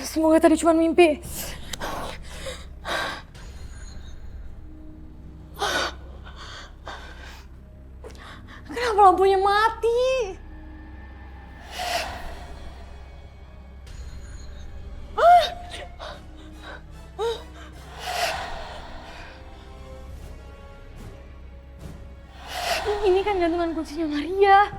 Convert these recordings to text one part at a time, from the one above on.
Semoga tadi cuma mimpi. Kenapa lampunya mati? Ini kan gantungan kuncinya Maria.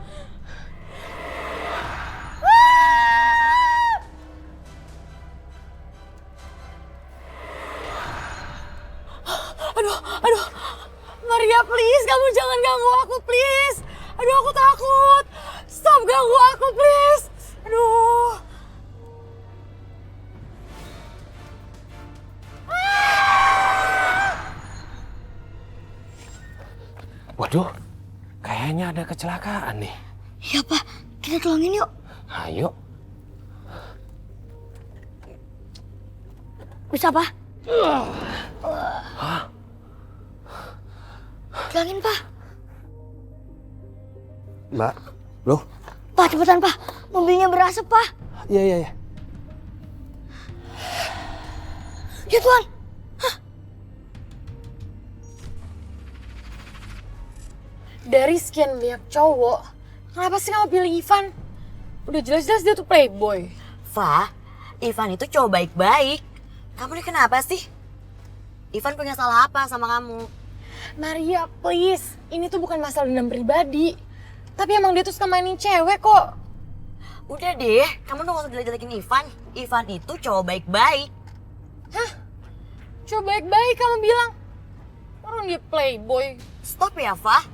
Aduh, Maria please, kamu jangan ganggu aku please. Aduh, aku takut. Stop ganggu aku please. Aduh. Waduh, kayaknya ada kecelakaan nih. Iya Pak, kita tolongin yuk. Ayo. Bisa Pak? Tolongin Pak. Mbak, loh? Pak cepetan Pak, mobilnya berasap Pak. Iya. Ya Tuhan. Dari sekian banyak cowok, kenapa sih kamu pilih Ivan? Udah jelas-jelas dia tuh playboy. Fa, Ivan itu cowok baik-baik. Kamu ini kenapa sih? Ivan punya salah apa sama kamu? Maria, please. Ini tuh bukan masalah dendam pribadi. Tapi emang dia tuh suka mainin cewek kok. Udah deh, kamu tuh gak usah jelek-jelekin Ivan. Ivan itu cowok baik-baik. Hah? Cowok baik-baik kamu bilang. Orang dia playboy. Stop ya, Fa.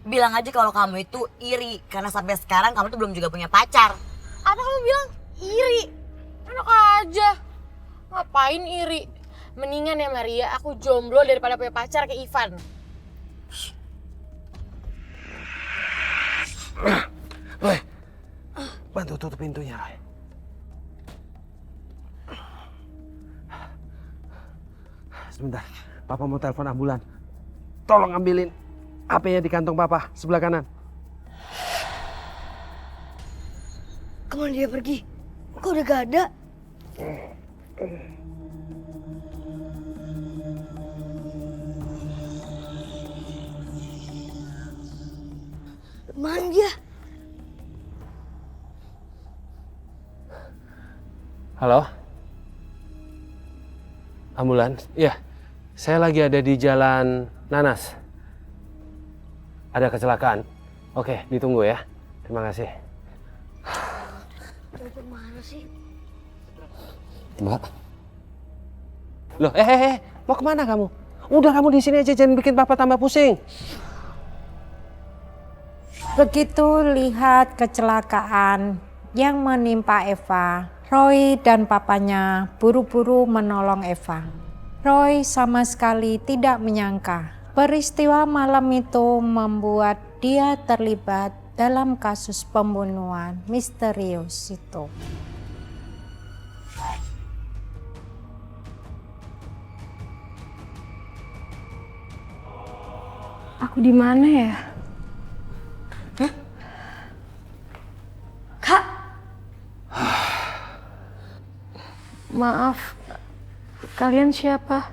Bilang aja kalau kamu itu iri. Karena sampai sekarang kamu tuh belum juga punya pacar. Apa kamu bilang? Iri? Enak aja. Ngapain iri? Mendingan ya Maria, aku jomblo daripada punya pacar ke Ivan. Roy, bantu tutup pintunya, Roy. Sebentar, Papa mau telepon ambulan. Tolong ambilin HP-nya di kantong Papa, sebelah kanan. Kemana dia pergi? Kok udah gak ada? Mana dia? Halo? Ambulan? Iya, saya lagi ada di Jalan Nanas. Ada kecelakaan. Oke, ditunggu ya. Terima kasih. Kemana sih? Mbak. Loh, mau kemana kamu? Udah kamu di sini aja, jangan bikin Papa tambah pusing. Begitu lihat kecelakaan yang menimpa Eva, Roy dan papanya buru-buru menolong Eva. Roy sama sekali tidak menyangka peristiwa malam itu membuat dia terlibat dalam kasus pembunuhan misterius itu. Aku di mana ya? Kak, Maaf, kalian siapa?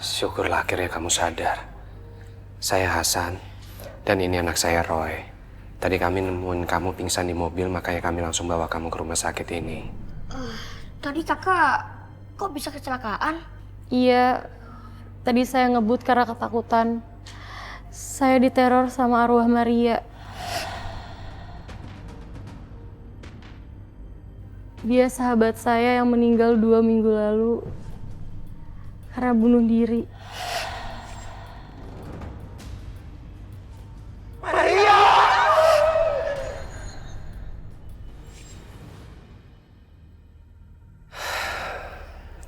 Syukurlah akhirnya kamu sadar. Saya Hasan, dan ini anak saya Roy. Tadi kami nemuin kamu pingsan di mobil, makanya kami langsung bawa kamu ke rumah sakit ini. tadi kakak kok bisa kecelakaan? Iya, tadi saya ngebut karena ketakutan. Saya diteror sama arwah Maria. Dia sahabat saya yang meninggal 2 minggu lalu karena bunuh diri.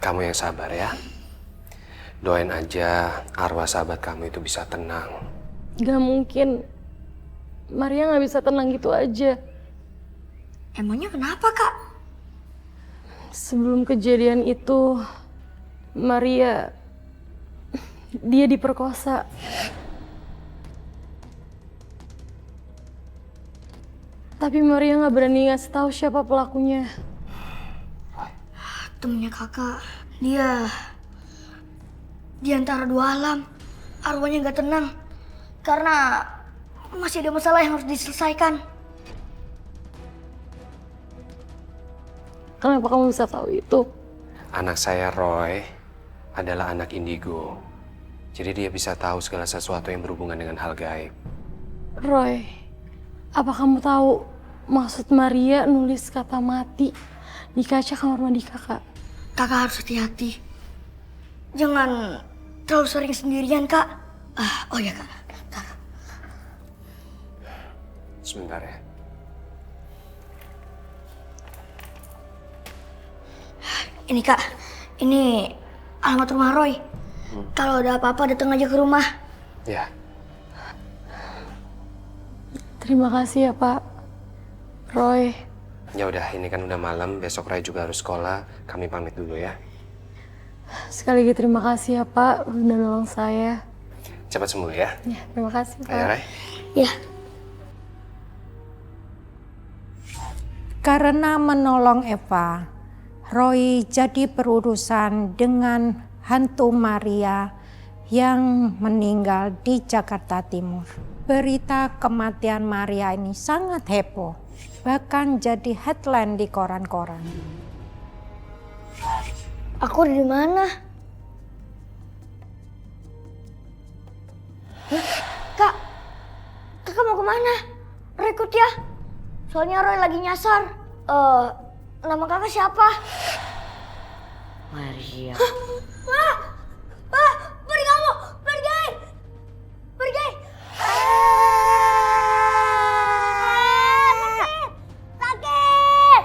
Kamu yang sabar ya. Doain aja arwah sahabat kamu itu bisa tenang. Gak mungkin. Maria gak bisa tenang gitu aja. Emangnya kenapa kak? Sebelum kejadian itu, dia diperkosa. Tapi Maria gak berani ngasih tahu siapa pelakunya. temennya kakak. Dia di antara dua alam. Arwahnya nggak tenang karena masih ada masalah yang harus diselesaikan. Kenapa kamu bisa tahu itu? Anak saya Roy adalah anak indigo. Jadi dia bisa tahu segala sesuatu yang berhubungan dengan hal gaib. Roy, apa kamu tahu maksud Maria nulis kata mati di kaca kamar mandi kakak? Kakak harus hati-hati. Jangan terlalu sering sendirian, Kak. Oh ya, Kak. Sebentar ya. Ini, Kak. Ini alamat rumah Roy. Kalau ada apa-apa datang aja ke rumah. Ya, Terima kasih ya Pak. Roy, ya udah ini kan udah malam, besok Roy juga harus sekolah. Kami pamit dulu ya. sekali lagi terima kasih ya Pak udah nolong saya. Cepat sembuh ya. Ya, terima kasih Pak. Ayo Roy. Ya. Karena menolong Eva, Roy jadi berurusan dengan hantu Maria yang meninggal di Jakarta Timur. Berita kematian Maria ini sangat heboh, bahkan jadi headline di koran-koran. Aku di mana? Hah? Kak, kakak mau kemana? Roy ikut ya? Soalnya Roy lagi nyasar. Nama kakak siapa? Maria. Pergi kamu! Pergi! Pergi! Sakit! Sakit!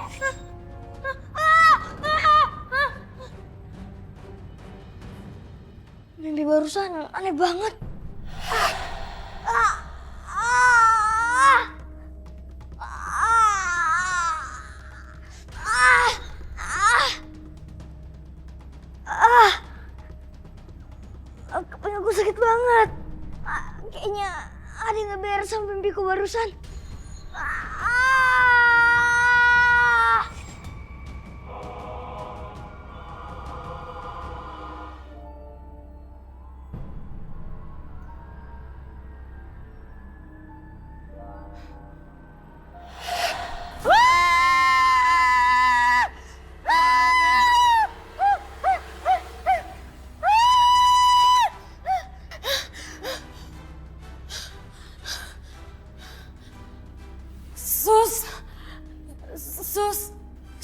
Mimpi barusan aneh banget. Kepala aku sakit banget. Kayaknya ada yang nggak beres sama mimpiku barusan.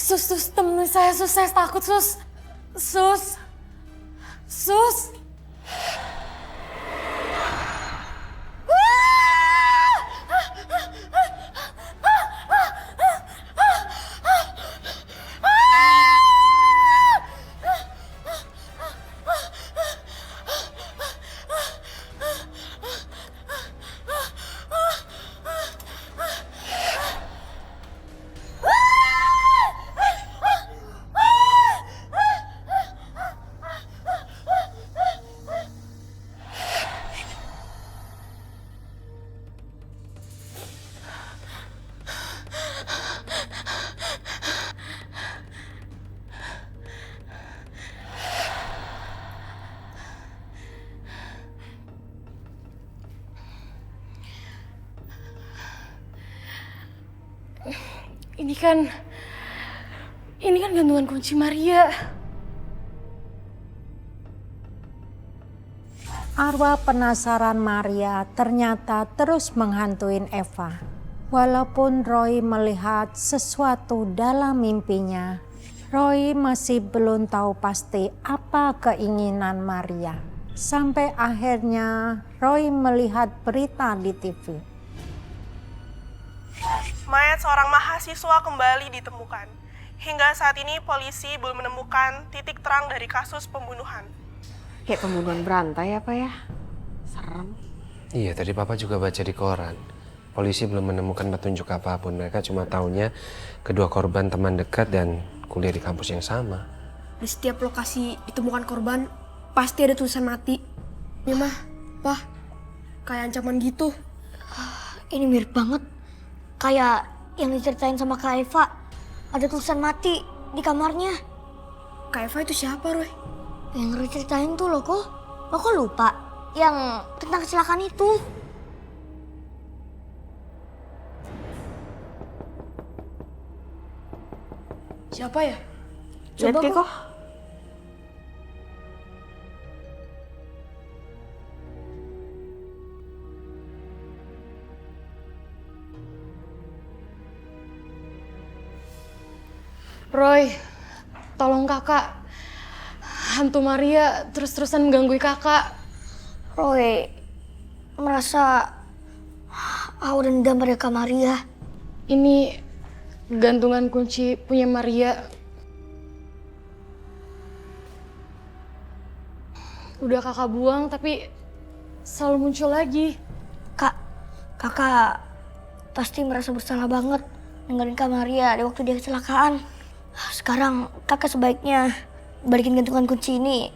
Sus, temenin saya takut, Sus. Ini kan gantungan kunci Maria. Arwah penasaran Maria ternyata terus menghantuin Eva. Walaupun Roy melihat sesuatu dalam mimpinya, Roy masih belum tahu pasti apa keinginan Maria. Sampai akhirnya Roy melihat berita di TV. Mayat seorang mahasiswa kembali ditemukan. Hingga saat ini polisi belum menemukan titik terang dari kasus pembunuhan. Kayak pembunuhan berantai apa ya? Serem. Iya, tadi Papa juga baca di koran. Polisi belum menemukan petunjuk apapun. Mereka cuma taunya kedua korban teman dekat dan kuliah di kampus yang sama. Di setiap lokasi ditemukan korban, pasti ada tulisan mati. Ya mah, Pah, kayak ancaman gitu. Ini mirip banget. Kayak yang diceritain sama Kak Eva. Ada tulisan mati di kamarnya. Kak Eva itu siapa, Roy? Yang Roy ceritain tuh lo kok lupa? Yang tentang kecelakaan itu. Siapa ya? Coba kok. Roy, tolong kakak. Hantu Maria terus-terusan mengganggu kakak. Roy merasa aku dendam pada Kak Maria. Ini gantungan kunci punya Maria. Udah kakak buang tapi selalu muncul lagi. Kakak pasti merasa bersalah banget ninggalin Kak Maria di waktu dia kecelakaan. Sekarang kakak sebaiknya balikin gantungan kunci ini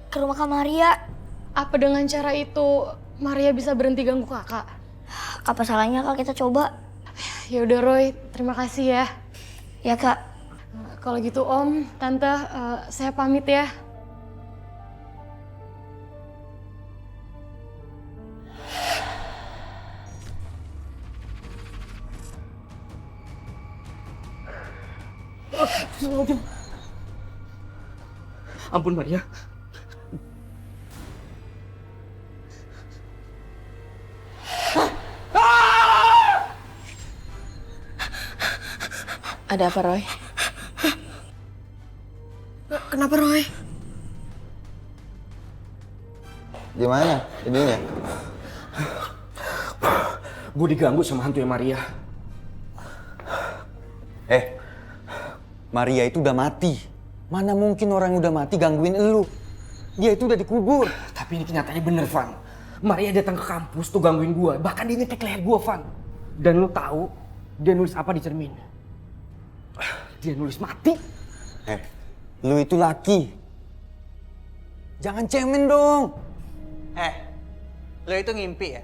ke rumah Kak Maria. Apa dengan cara itu Maria bisa berhenti ganggu kakak? Apa salahnya kalau kita coba? Ya udah Roy, terima kasih ya. Ya Kak. Kalau gitu Om, Tante, saya pamit ya. Ampun Maria. Ada apa, Roy? Kenapa, Roy? Gimana ininya? Gue diganggu sama hantunya Maria. Maria itu udah mati. Mana mungkin orang yang udah mati gangguin elu? Dia itu udah dikubur. Tapi ini kenyataannya bener, Van. Maria datang ke kampus tuh gangguin gue. Bahkan dia ngetek leher gue, Van. Dan lu tahu dia nulis apa di cermin? Dia nulis mati. Lu itu laki. Jangan cemen dong. Lo itu ngimpi ya?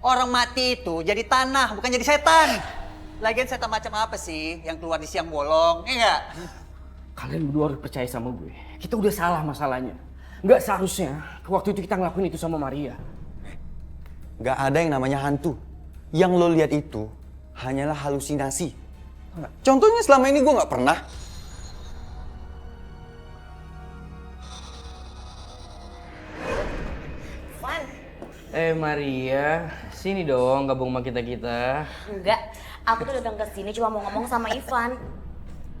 Orang mati itu jadi tanah, bukan jadi setan. Lagian setan macam apa sih yang keluar di siang bolong, ya nggak? Kalian berdua harus percaya sama gue. Kita udah salah masalahnya. Nggak seharusnya waktu itu kita ngelakuin itu sama Maria. Gak ada yang namanya hantu. Yang lo lihat itu hanyalah halusinasi. Contohnya selama ini gue gak pernah. Maria, sini dong gabung sama kita-kita. Enggak, aku tuh datang ke sini cuma mau ngomong sama Ivan.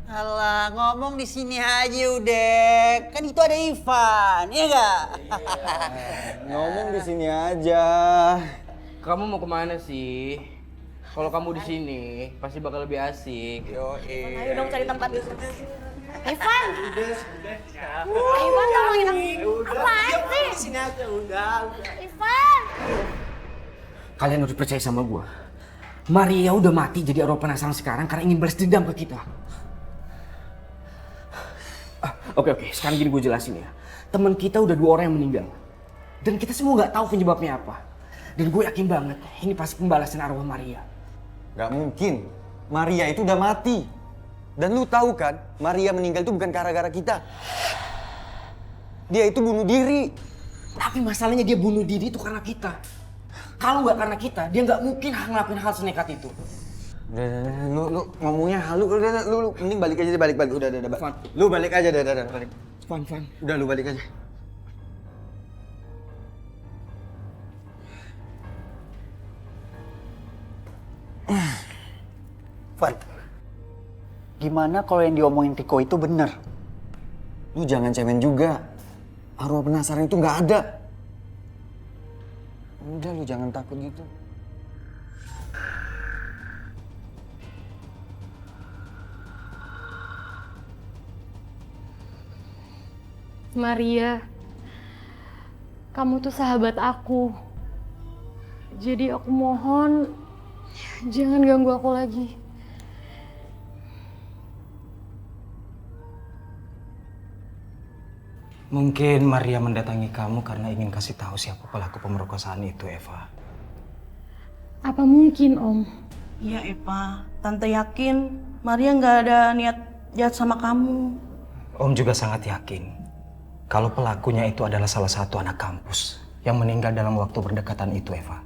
Alah, ngomong di sini aja udah. Kan itu ada Ivan, ya nggak? Ngomong di sini aja. Kamu mau kemana sih? Kalau kamu di sini pasti bakal lebih asik. Ayo dong cari tempat. Ivan! Ivan ngomongin apaan sih? Sini aja udah. Ivan! Kalian harus percaya sama gue. Maria udah mati jadi arwah penasaran sekarang karena ingin balas dendam ke kita. Oke, sekarang gini gue jelasin ya. Temen kita udah 2 orang yang meninggal. Dan kita semua nggak tahu penyebabnya apa. Dan gue yakin banget ini pasti pembalasan arwah Maria. Gak mungkin. Maria itu udah mati. Dan lu tahu kan, Maria meninggal itu bukan gara-gara kita. Dia itu bunuh diri. Tapi masalahnya dia bunuh diri itu karena kita. Kalau nggak karena kita, dia nggak mungkin ngelakuin hal senekat itu. Udah, lu ngomongnya halu, udah, lu mending balik aja, balik, udah, Van. Lu balik aja, balik. Van. Udah, lu balik aja. Van, gimana kalau yang diomongin Tiko itu bener? Lu jangan cemen juga. Arwah penasaran itu nggak ada. Udah, lu jangan takut gitu. Maria, kamu tuh sahabat aku. Jadi aku mohon jangan ganggu aku lagi. Mungkin Maria mendatangi kamu karena ingin kasih tahu siapa pelaku pemerkosaan itu, Eva. Apa mungkin, Om? Iya, Eva. Tante yakin Maria nggak ada niat jahat sama kamu. Om juga sangat yakin kalau pelakunya itu adalah salah satu anak kampus yang meninggal dalam waktu berdekatan itu, Eva.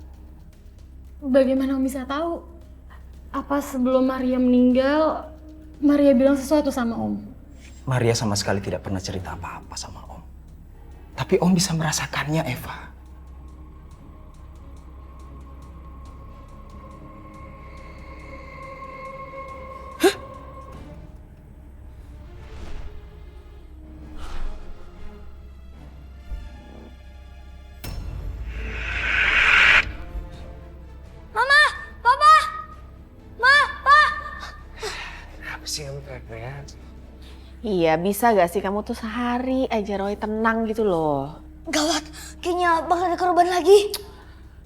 Bagaimana Om bisa tahu? Apa sebelum Maria meninggal, Maria bilang sesuatu sama Om? Maria sama sekali tidak pernah cerita apa-apa sama Om. Tapi Om bisa merasakannya, Eva. Mama, Papa, Ma, Pak. Apa sih kamu teriak-teriak? Iya, bisa gak sih kamu tuh sehari aja Roy tenang gitu loh. Gawat, kayaknya bakal ada korban lagi.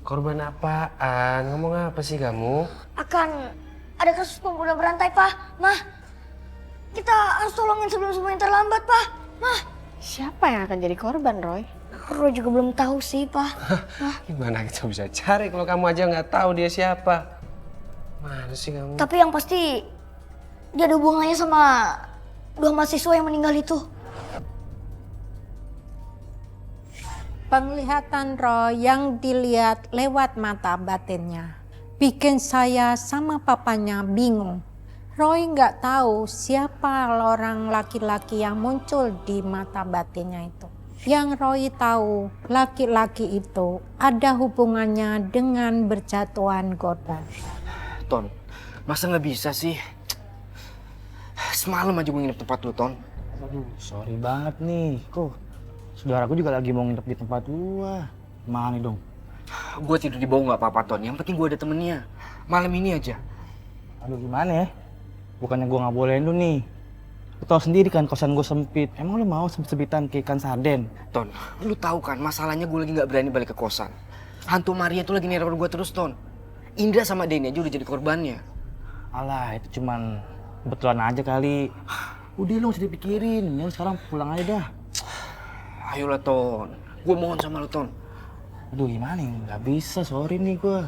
Korban apaan? Ngomong apa sih kamu? Akan ada kasus pembunuhan berantai, Pak. Mah, kita harus tolongin sebelum semuanya terlambat, Pak. Mah. Siapa yang akan jadi korban, Roy? Roy juga belum tahu sih, Pak. Gimana kita bisa cari kalau kamu aja nggak tahu dia siapa? Mana sih kamu? Tapi yang pasti dia ada hubungannya sama 2 mahasiswa yang meninggal itu. Penglihatan Roy yang dilihat lewat mata batinnya bikin saya sama papanya bingung. Roy nggak tahu siapa orang laki-laki yang muncul di mata batinnya itu. Yang Roy tahu, laki-laki itu ada hubungannya dengan berjatuhan korban. Ton, masa nggak bisa sih? Semalam aja gue nginep tempat lu, Ton. Aduh, sorry banget nih. Kok saudaraku juga lagi mau nginep di tempat gua. Gimana nih dong? Gue tidur di bawah nggak apa-apa, Ton. Yang penting gue ada temennya. Malam ini aja. Aduh, gimana ya? Bukannya gua nggak bolehin lu nih. Lu tau sendiri kan kosan gua sempit. Emang lu mau sempit-sempitan ke ikan sarden? Ton, lu tahu kan masalahnya gue lagi nggak berani balik ke kosan. Hantu Maria tuh lagi neror gue terus, Ton. Indra sama Denny aja udah jadi korbannya. Alah, itu cuman kebetulan aja kali. Udah lu nggak usah dipikirin. Ya sekarang pulang aja dah. Ayolah, Ton. Gue mohon sama lu, Ton. Aduh, gimana nih? Nggak bisa, sorry nih gua.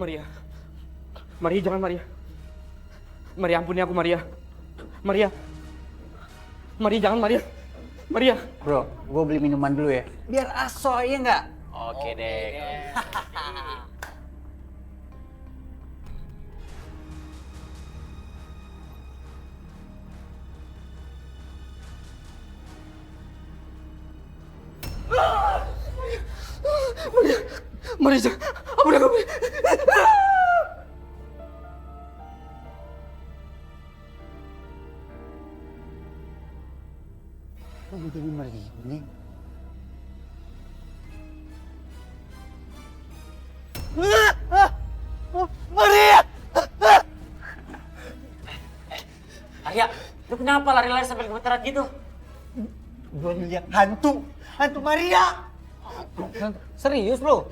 Maria. Maria, jangan Maria. Maria, ampuni aku, Maria. Maria. Maria, jangan Maria. Maria. Bro, gue beli minuman dulu ya. Biar aso ya nggak? Oke deh. Maria. Maria, jangan. Ampun aku. Kok jadi merinding? Maria! Arya, lu kenapa lari-lari sampai gemetaran gitu? Gue lihat hantu Maria. Serius bro?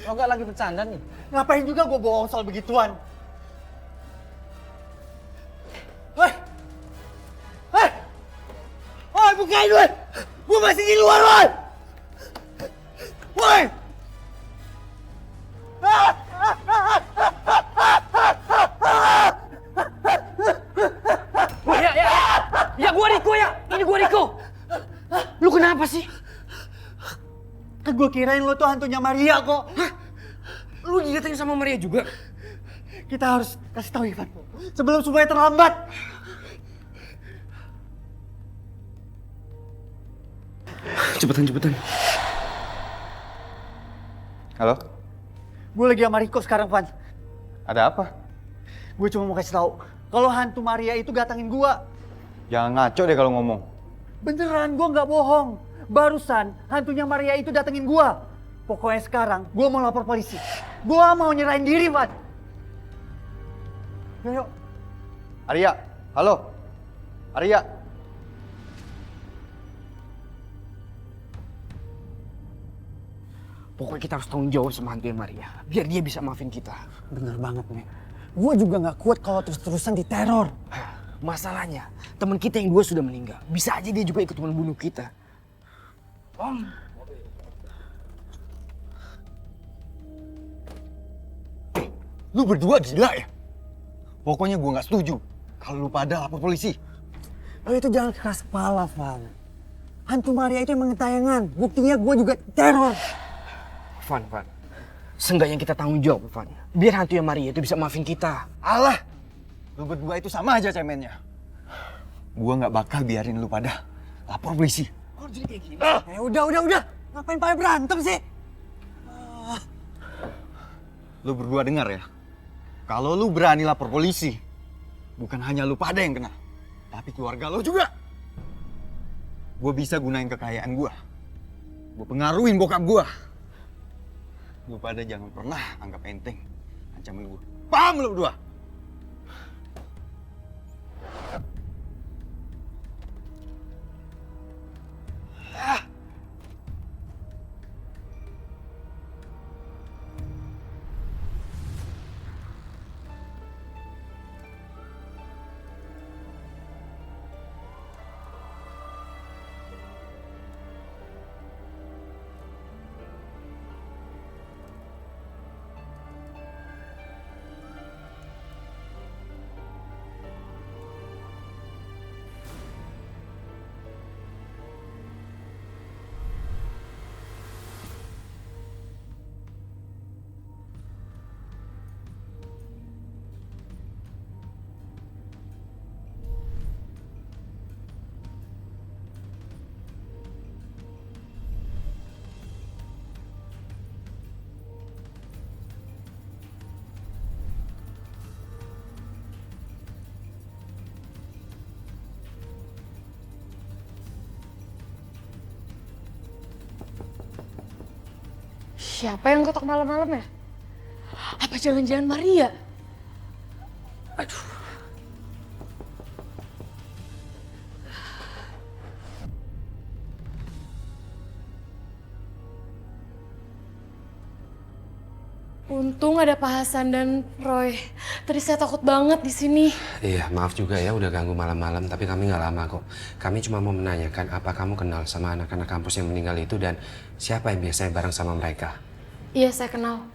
Lo nggak lagi bercanda nih? Ngapain juga gue bohong soal begituan? Woi! Woi! Woi, bukain woi! Gue masih di luar woi! Woi! Ya gua Riko ya! Ini gua Riko! Lu kenapa sih? Gue kirain lo tuh hantunya Maria kok. Hah? Lu didatengin sama Maria juga? Kita harus kasih tahu Ivan sebelum semuanya terlambat. Cepetan. Halo? Gue lagi sama Riko sekarang, Van. Ada apa? Gue cuma mau kasih tahu kalau hantu Maria itu datangin gue. Jangan ngaco deh kalau ngomong. Beneran, gue nggak bohong. Barusan hantunya Maria itu datengin gue. Pokoknya sekarang gue mau lapor polisi. Gue mau nyerahin diri, Van. Yuk. Arya, halo? Arya? Pokoknya kita harus tanggung jawab sama hantunya Maria. Biar dia bisa maafin kita. Bener banget, Nek. Gue juga nggak kuat kalau terus-terusan diteror. Masalahnya, teman kita yang dua sudah meninggal. Bisa aja dia juga ikut membunuh kita. Om. Lu berdua gila ya? Pokoknya gue nggak setuju kalau lu pada lapor polisi. Lo itu jangan keras kepala, Van. Hantu Maria itu emang gentayangan. Buktinya gue juga teror. Van. Seenggaknya kita tanggung jawab, Van. Biar hantunya Maria itu bisa maafin kita. Alah, lu berdua itu sama aja cemennya. Gue nggak bakal biarin lu pada lapor polisi. Udah. Ngapain pada berantem sih? Lu berdua dengar ya. Kalau lu berani lapor polisi, bukan hanya lu pada yang kena, tapi keluarga lu juga. Gue bisa gunain kekayaan gue. Gue pengaruhin bokap gue. Lu pada jangan pernah anggap enteng ancaman gue. Paham lu berdua? Siapa yang ketok malam-malam ya? Apa jangan-jangan Maria? Aduh. Untung ada Pak Hasan dan Roy. Tadi saya takut banget di sini. Iya, maaf juga ya udah ganggu malam-malam, tapi kami nggak lama kok. Kami cuma mau menanyakan apa kamu kenal sama anak-anak kampus yang meninggal itu dan siapa yang biasanya bareng sama mereka? Iya, saya kenal.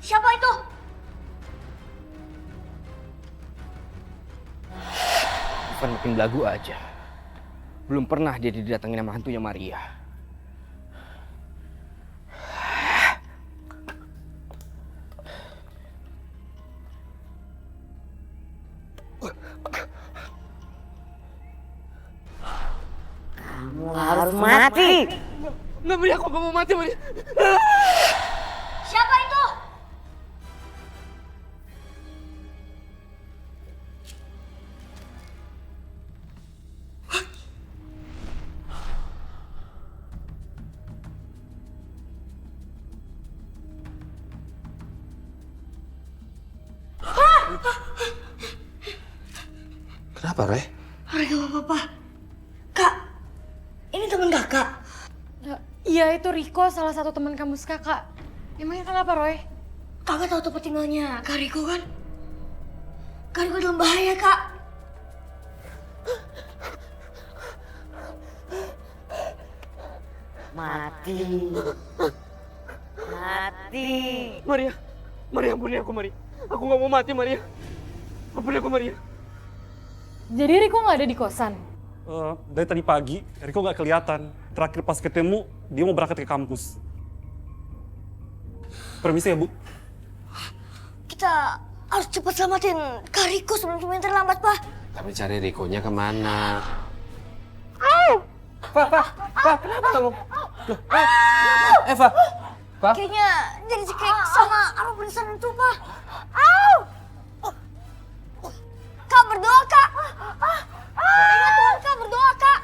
Siapa itu? Ivan makin belagu aja. Belum pernah dia didatengin sama hantunya Maria. Kamu harus mati. Nggak, Maria, aku nggak mau mati, Maria. Siapa itu? Kenapa, Roy? Roy, gak apa-apa. Kak, ini teman kakak. Iya, itu Riko, salah satu teman kampus kakak. Emangnya kenapa, Roy? Kakak tahu tempat tinggalnya Kak Riko kan? Kak Riko dalam bahaya, Kak. Mati. Mati. Maria, ampuni aku, Maria. Aku nggak mau mati, Maria. Ampuni aku, Maria. Jadi Riko nggak ada di kosan? Dari tadi pagi, Riko nggak kelihatan. Terakhir pas ketemu, dia mau berangkat ke kampus. Permisi ya, Bu. Kita harus cepat selamatin Kak Riko sebelum semuanya terlambat, Pak. Tapi cari Rikonya kemana? Pak, kenapa kamu? Eva, Pak? Kayaknya jadi cekek sama arwah penasaran itu, Pak. Kak, berdoa, Kak. Ingat Tuhan, Kak, berdoa, Kak.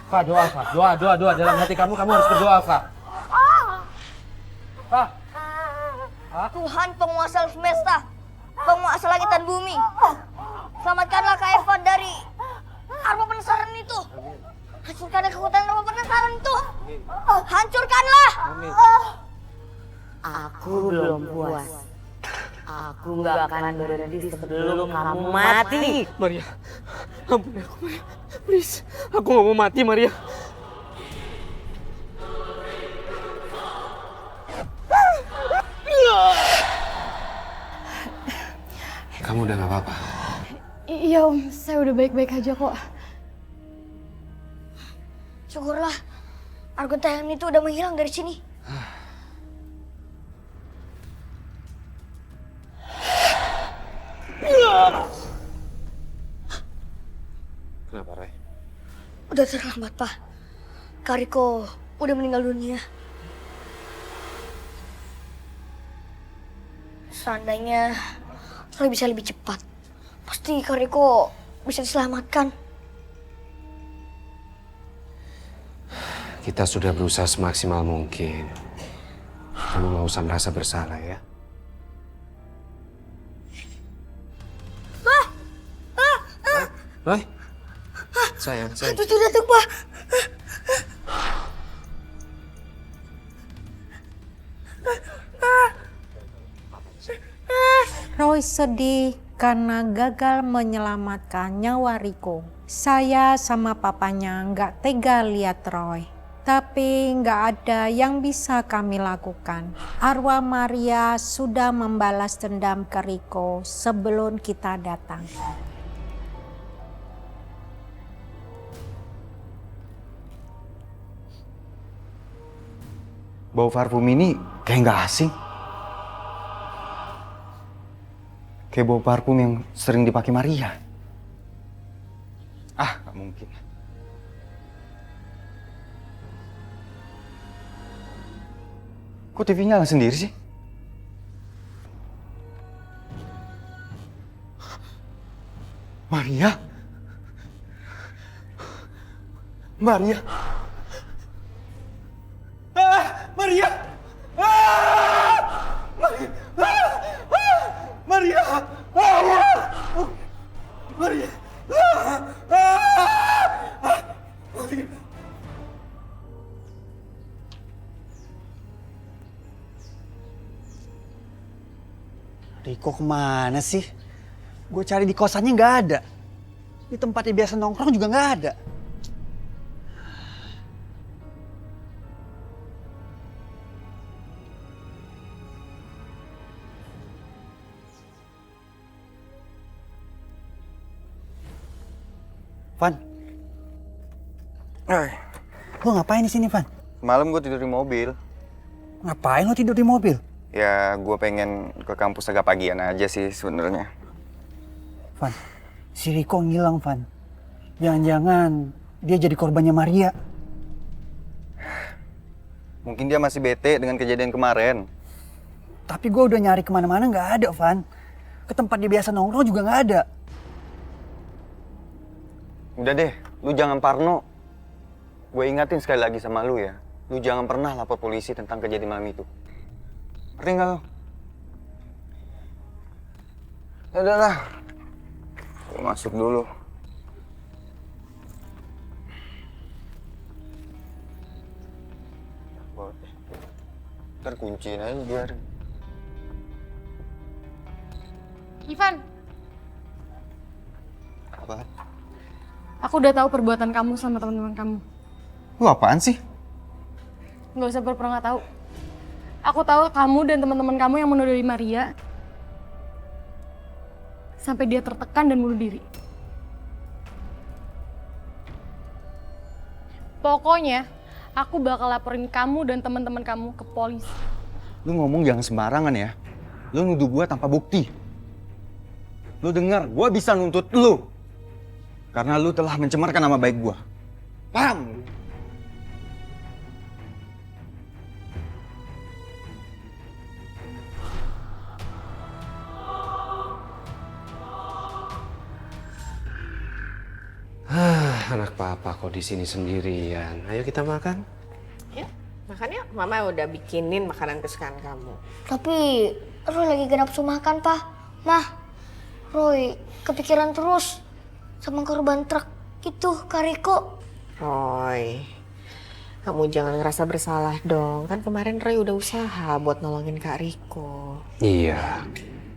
Pak, doa. Dalam hati kamu harus berdoa, Pak. Pak. Tuhan penguasa semesta, penguasa langit dan bumi. Selamatkanlah Kak Eva dari arwah penasaran itu. Hancurkanlah kekuatan rumah penasaran itu. Hancurkanlah. Aku belum puas. Aku nggak akan berhenti sebelum kamu mati. Maria, ampuni aku Maria. Please, aku nggak mau mati Maria. Kamu udah gak apa-apa? Iya Om, saya udah baik-baik aja kok. Syukurlah, Argotayan itu udah menghilang dari sini. Kenapa, Roy? Udah terlambat, Pak. Kariko udah meninggal dunia. Seandainya Roy bisa lebih cepat, pasti Kariko bisa diselamatkan. Kita sudah berusaha semaksimal mungkin. Kamu gak usah merasa bersalah ya. Roy? Sayang. Itu datang, Pak. Roy sedih karena gagal menyelamatkan nyawa Riko. Saya sama papanya nggak tega lihat Roy. Tapi nggak ada yang bisa kami lakukan. Arwah Maria sudah membalas dendam ke Riko sebelum kita datang. Bau parfum ini kayak nggak asing. Kayak bau parfum yang sering dipakai Maria. Ah, nggak mungkin. Kok TV nyala sendiri sih? Maria? Maria? Maria! Maria! Maria! Riko kemana sih? Gue cari di kosannya nggak ada. Di tempatnya biasa nongkrong juga nggak ada. Van, lo ngapain di sini, Van? Malam gue tidur di mobil. Ngapain lo tidur di mobil? Ya, gue pengen ke kampus agak pagian aja sih sebenarnya. Van, si Riko ngilang, Van. Jangan-jangan dia jadi korbannya Maria. Mungkin dia masih bete dengan kejadian kemarin. Tapi gue udah nyari kemana-mana nggak ada, Van. Ke tempat dia biasa nongkrong juga nggak ada. Udah deh, lu jangan parno. Gue ingatin sekali lagi sama lu ya. Lu jangan pernah lapor polisi tentang kejadian malam itu. Ngerti nggak lu? Udah lah. Gue masuk dulu. Ntar kunciin aja biarin. Ivan, Apa? aku udah tahu perbuatan kamu sama teman-teman kamu. Lu apaan sih? Nggak usah pura-pura nggak tahu. Aku tahu kamu dan teman-teman kamu yang menodai Maria sampai dia tertekan dan bunuh diri. Pokoknya, aku bakal laporin kamu dan teman-teman kamu ke polisi. Lu ngomong jangan sembarangan ya. Lu nuduh gua tanpa bukti. Lu dengar, gua bisa nuntut lu. Karena lu telah mencemarkan nama baik gua. Paham? Anak papa kok di sini sendirian. Ayo kita makan. Ya, makan yuk. Mama udah bikinin makanan kesukaan kamu. Tapi Roy lagi gak nafsu makan, Pak. Mah, Roy kepikiran terus sama korban truk itu, Kariko. Roy, kamu jangan ngerasa bersalah dong. Kan kemarin Roy udah usaha buat nolongin Kak Riko. Iya,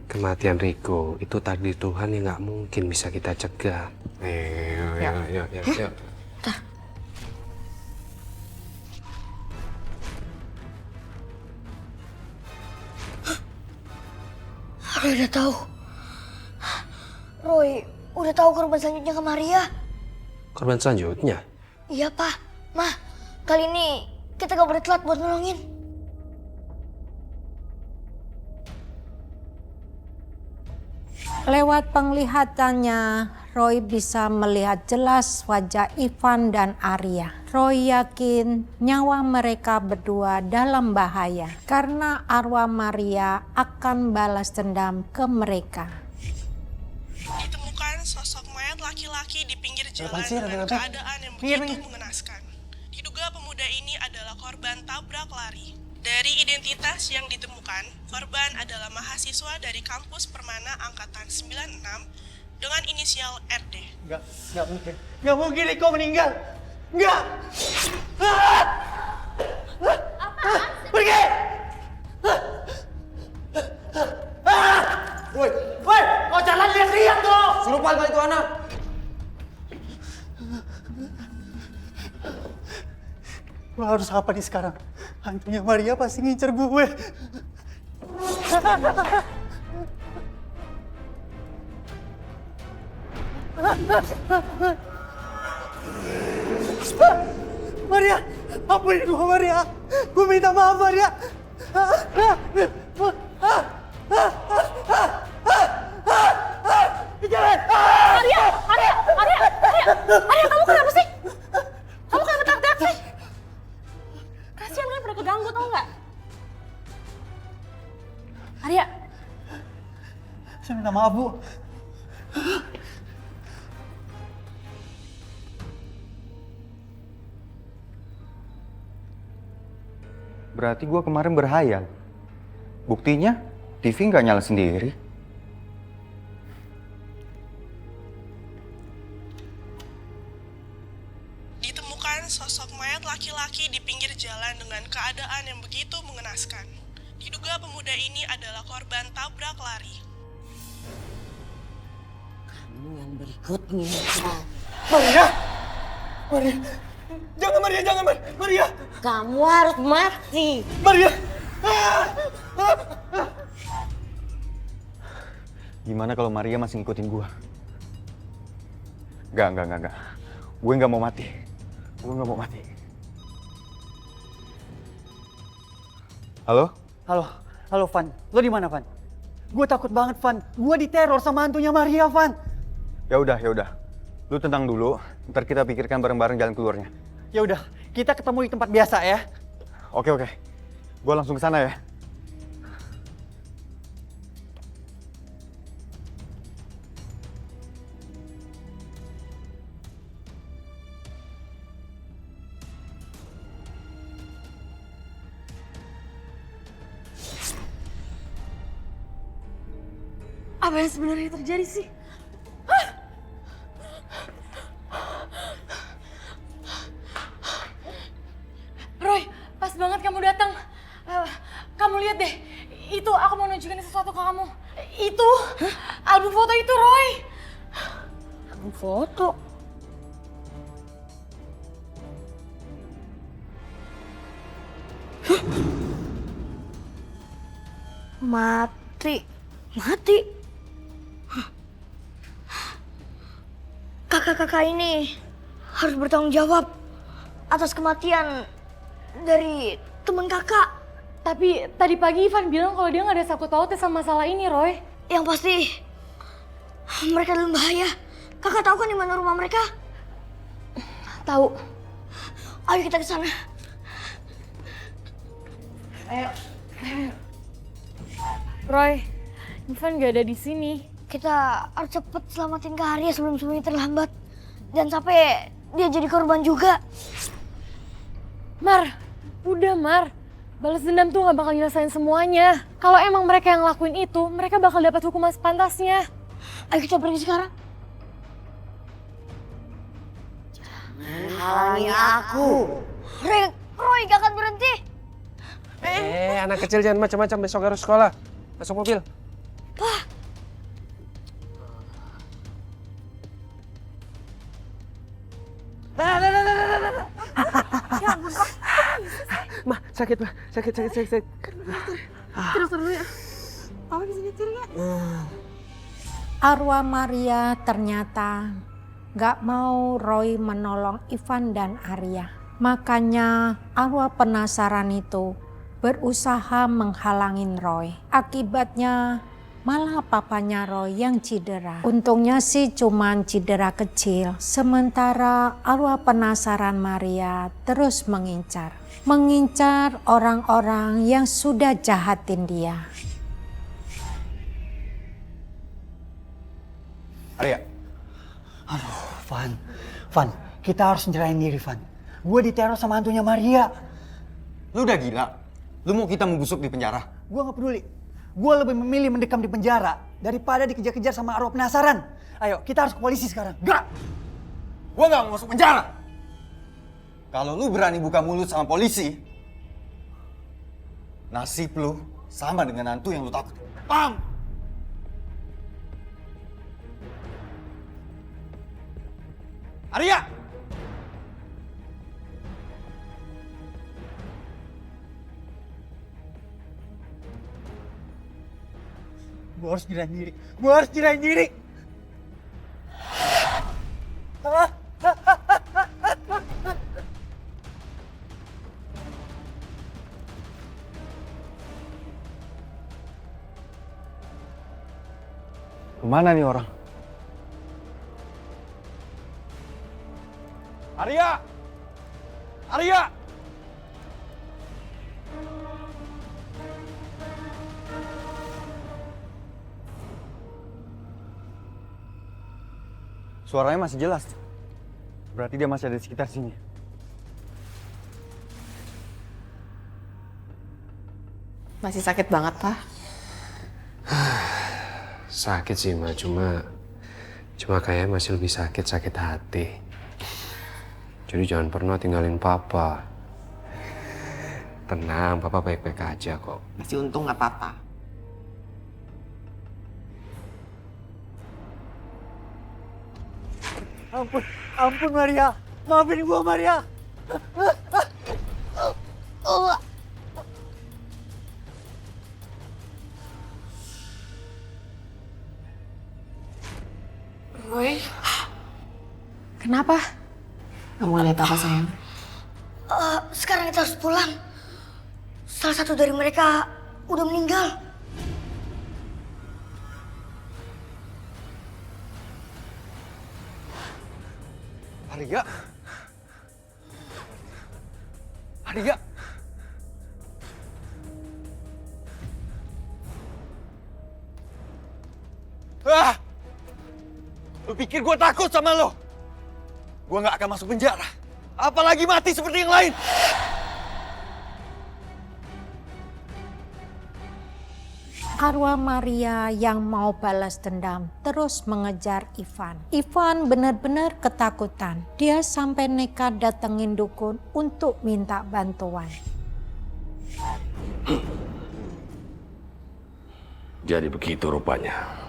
kematian Riko itu takdir Tuhan yang nggak mungkin bisa kita cegah. Yuk. Roy udah tahu. Roy udah tahu korban selanjutnya ke Maria. Korban selanjutnya? Iya, Pak. Mah, kali ini kita gak boleh telat buat nolongin. Lewat penglihatannya, Roy bisa melihat jelas wajah Ivan dan Arya. Roy yakin nyawa mereka berdua dalam bahaya karena arwah Maria akan balas dendam ke mereka. Ditemukan sosok mayat laki-laki di pinggir jalan dengan keadaan yang begitu mengenaskan. Diduga pemuda ini adalah korban tabrak lari. Dari identitas yang ditemukan, korban adalah mahasiswa dari kampus Permana Angkatan 96 dengan inisial RD. Nggak mungkin. Nggak mungkin Riko meninggal. Nggak. Pergi! Woi, kau jalan lihat-lihat dong. Serupan kali itu anak. Gue harus apa nih sekarang? Hantunya Maria pasti ngincer gue. Maria, ampunin gue Maria. Gue minta maaf Maria. Arya, kamu kenapa sih? Kamu kenapa teriak-teriak sih? Kasian kan pada keganggu tau nggak? Arya. Saya minta maaf Bu. Berarti gue kemarin berhayal. Buktinya TV nggak nyala sendiri. Ditemukan sosok mayat laki-laki di pinggir jalan dengan keadaan yang begitu mengenaskan. Diduga pemuda ini adalah korban tabrak lari. Kamu yang berikutnya. Maria! Maria! Jangan Maria, jangan Maria! Kamu harus mati. Maria! Gimana kalau Maria masih ngikutin gue? Enggak. Gue nggak mau mati. Halo? Halo Van. Lo di mana Van? Gue takut banget Van. Gue diteror sama hantunya Maria Van. Ya udah. Lu tenang dulu. Ntar kita pikirkan bareng-bareng jalan keluarnya. Ya udah, kita ketemu di tempat biasa ya. Oke. Gue langsung ke sana ya. Apa yang sebenarnya terjadi sih? Roy, pas banget kamu datang. Kamu lihat deh, itu aku mau nunjukin sesuatu ke kamu. Itu, album foto itu Roy. Album foto? Mati. Kakak-kakak ini harus bertanggung jawab atas kematian dari teman kakak. Tapi tadi pagi Ivan bilang kalau dia nggak ada sangkut pautnya sama masalah ini, Roy. Yang pasti mereka dalam bahaya. Kakak tahu kan di mana rumah mereka? Tahu. Ayo kita ke sana. Ayo. Roy, Ivan nggak ada di sini. Kita harus cepet selamatin Kak Arya sebelum semuanya terlambat. Jangan sampai dia jadi korban juga. Mar, udah Mar. Balas dendam tuh gak bakal nyelesain semuanya. Kalau emang mereka yang lakuin itu, mereka bakal dapat hukuman sepantasnya. Ayo kita pergi sekarang. Halangi aku. Roy gak akan berhenti. Anak kecil jangan macam-macam, besok harus sekolah. Masuk mobil. Ma, sakit, Ma. Sakit. Terus dulu ya. Papa bisa nyetir nggak? Arwah Maria ternyata gak mau Roy menolong Ivan dan Arya. Makanya arwah penasaran itu berusaha menghalangin Roy. Akibatnya malah papanya Roy yang cedera. Untungnya sih cuman cedera kecil. Sementara arwah penasaran Maria terus mengincar orang-orang yang sudah jahatin dia. Arya. Aduh, Van, kita harus nyerahin diri, Van. Gue diteror sama hantunya Maria. Lu udah gila? Lu mau kita membusuk di penjara? Gue gak peduli. Gue lebih memilih mendekam di penjara daripada dikejar-kejar sama arwah penasaran. Ayo, kita harus ke polisi sekarang. Gak! Gue gak mau masuk penjara! Kalau lu berani buka mulut sama polisi, nasib lu sama dengan hantu yang lu takut. Paham? Arya! Gue harus nyerahin diri. Kemana nih orang? Arya! Suaranya masih jelas. Berarti dia masih ada di sekitar sini. Masih sakit banget, Pak. Sakit sih, Ma. Cuma kayaknya masih lebih sakit hati. Jadi jangan pernah tinggalin Papa. Tenang, Papa baik-baik aja kok. Masih untung nggak apa-apa. Ampun Maria. Maafin gue Maria. Roy, kenapa? Kamu lihat apa, sayang? Sekarang kita harus pulang. Salah satu dari mereka udah meninggal. Arya! Lu pikir gue takut sama lo? Gue gak akan masuk penjara. Apalagi mati seperti yang lain. Arwah Maria yang mau balas dendam terus mengejar Ivan. Ivan benar-benar ketakutan. Dia sampai nekat datengin dukun untuk minta bantuan. Jadi begitu rupanya.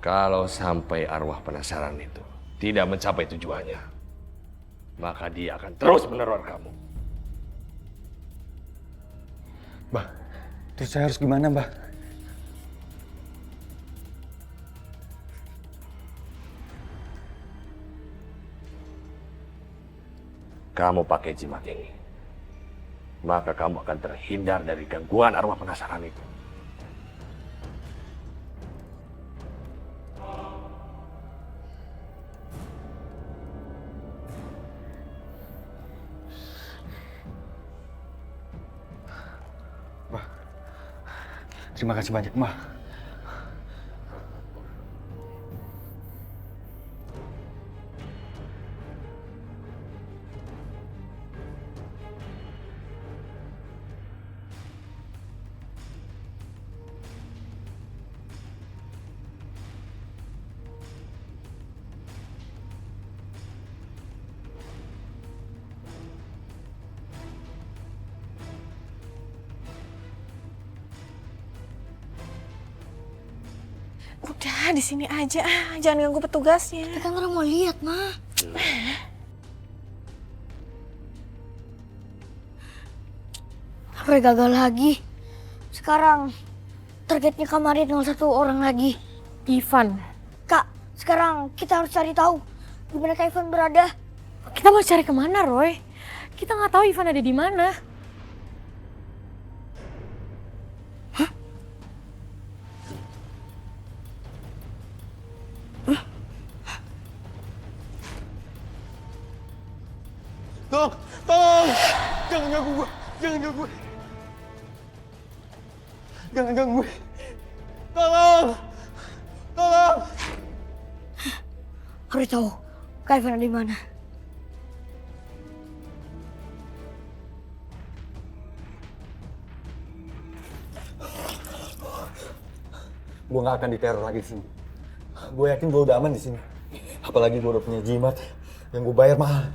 Kalau sampai arwah penasaran itu tidak mencapai tujuannya, maka dia akan terus meneror kamu. Bah, terus saya harus gimana, Mbah? Kamu pakai jimat ini, maka kamu akan terhindar dari gangguan arwah penasaran itu. Terima kasih banyak, Mbah. Udah di sini aja, jangan ganggu petugasnya. Kita orang mau lihat, Ma. Roy gagal lagi. Sekarang targetnya Kak Maria tinggal 1 orang lagi. Ivan. Kak, sekarang kita harus cari tahu di mana Kak Ivan berada. Kita mau cari kemana, Roy? Kita nggak tahu Ivan ada di mana. Tolong! Jangan ganggu gue! Jangan ganggu gue! Jangan ganggu gue! Tolong! Tolong! Harus tahu Kak Ivan ada di mana. Gue gak akan diteror lagi di sini. Gue yakin gue udah aman di sini. Apalagi gue udah punya jimat yang gue bayar mahal.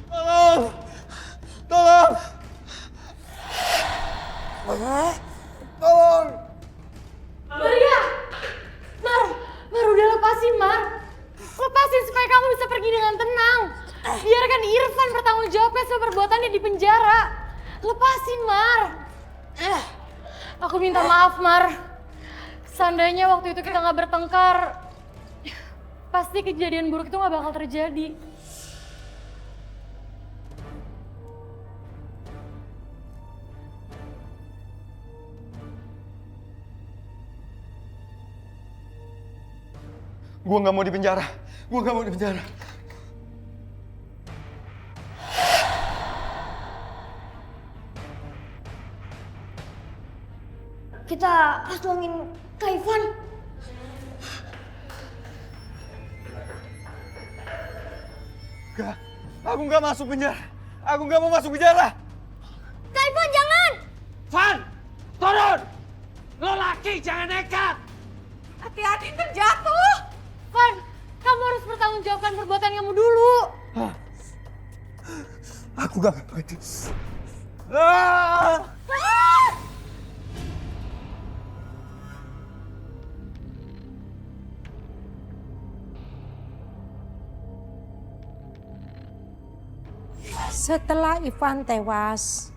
Tolong! Tolong! Tolong! Maria! Mar udah lepasin, Mar. Lepasin supaya kamu bisa pergi dengan tenang. Biarkan Irfan bertanggung jawab atas perbuatannya di penjara. Lepasin, Mar. Aku minta maaf, Mar. Seandainya waktu itu kita nggak bertengkar, pasti kejadian buruk itu nggak bakal terjadi. Gue gak mau di penjara. Gue gak mau di penjara. Kita harus tolongin Kak Ivan. Gak, aku gak masuk penjara. Aku gak mau masuk penjara. Kak Ivan, jangan! Van, turun! Lo laki, jangan nekat! Hati-hati terjatuh. Van, kamu harus bertanggungjawabkan perbuatan kamu dulu. Aku gak akan begitu. Ah! Setelah Ivan tewas,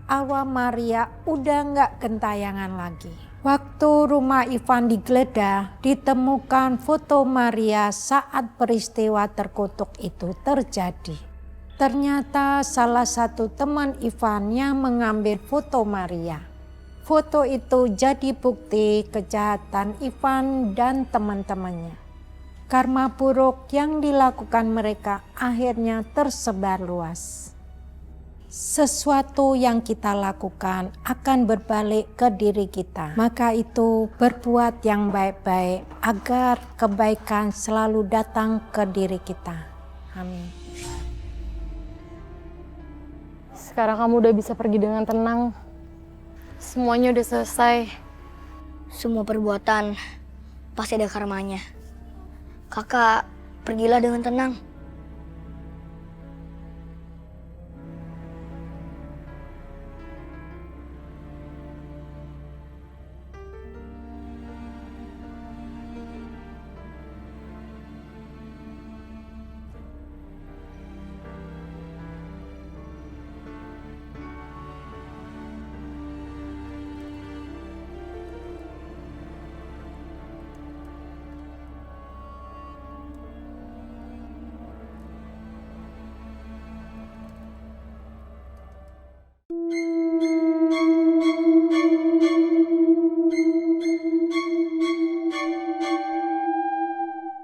arwah Maria udah nggak gentayangan lagi. Waktu rumah Ivan digeledah, ditemukan foto Maria saat peristiwa terkutuk itu terjadi. Ternyata salah satu teman Ivan yang mengambil foto Maria. Foto itu jadi bukti kejahatan Ivan dan teman-temannya. Karma buruk yang dilakukan mereka akhirnya tersebar luas. Sesuatu yang kita lakukan akan berbalik ke diri kita. Maka itu berbuat yang baik-baik agar kebaikan selalu datang ke diri kita. Amin. Sekarang kamu udah bisa pergi dengan tenang. Semuanya udah selesai. Semua perbuatan pasti ada karmanya. Kakak, pergilah dengan tenang.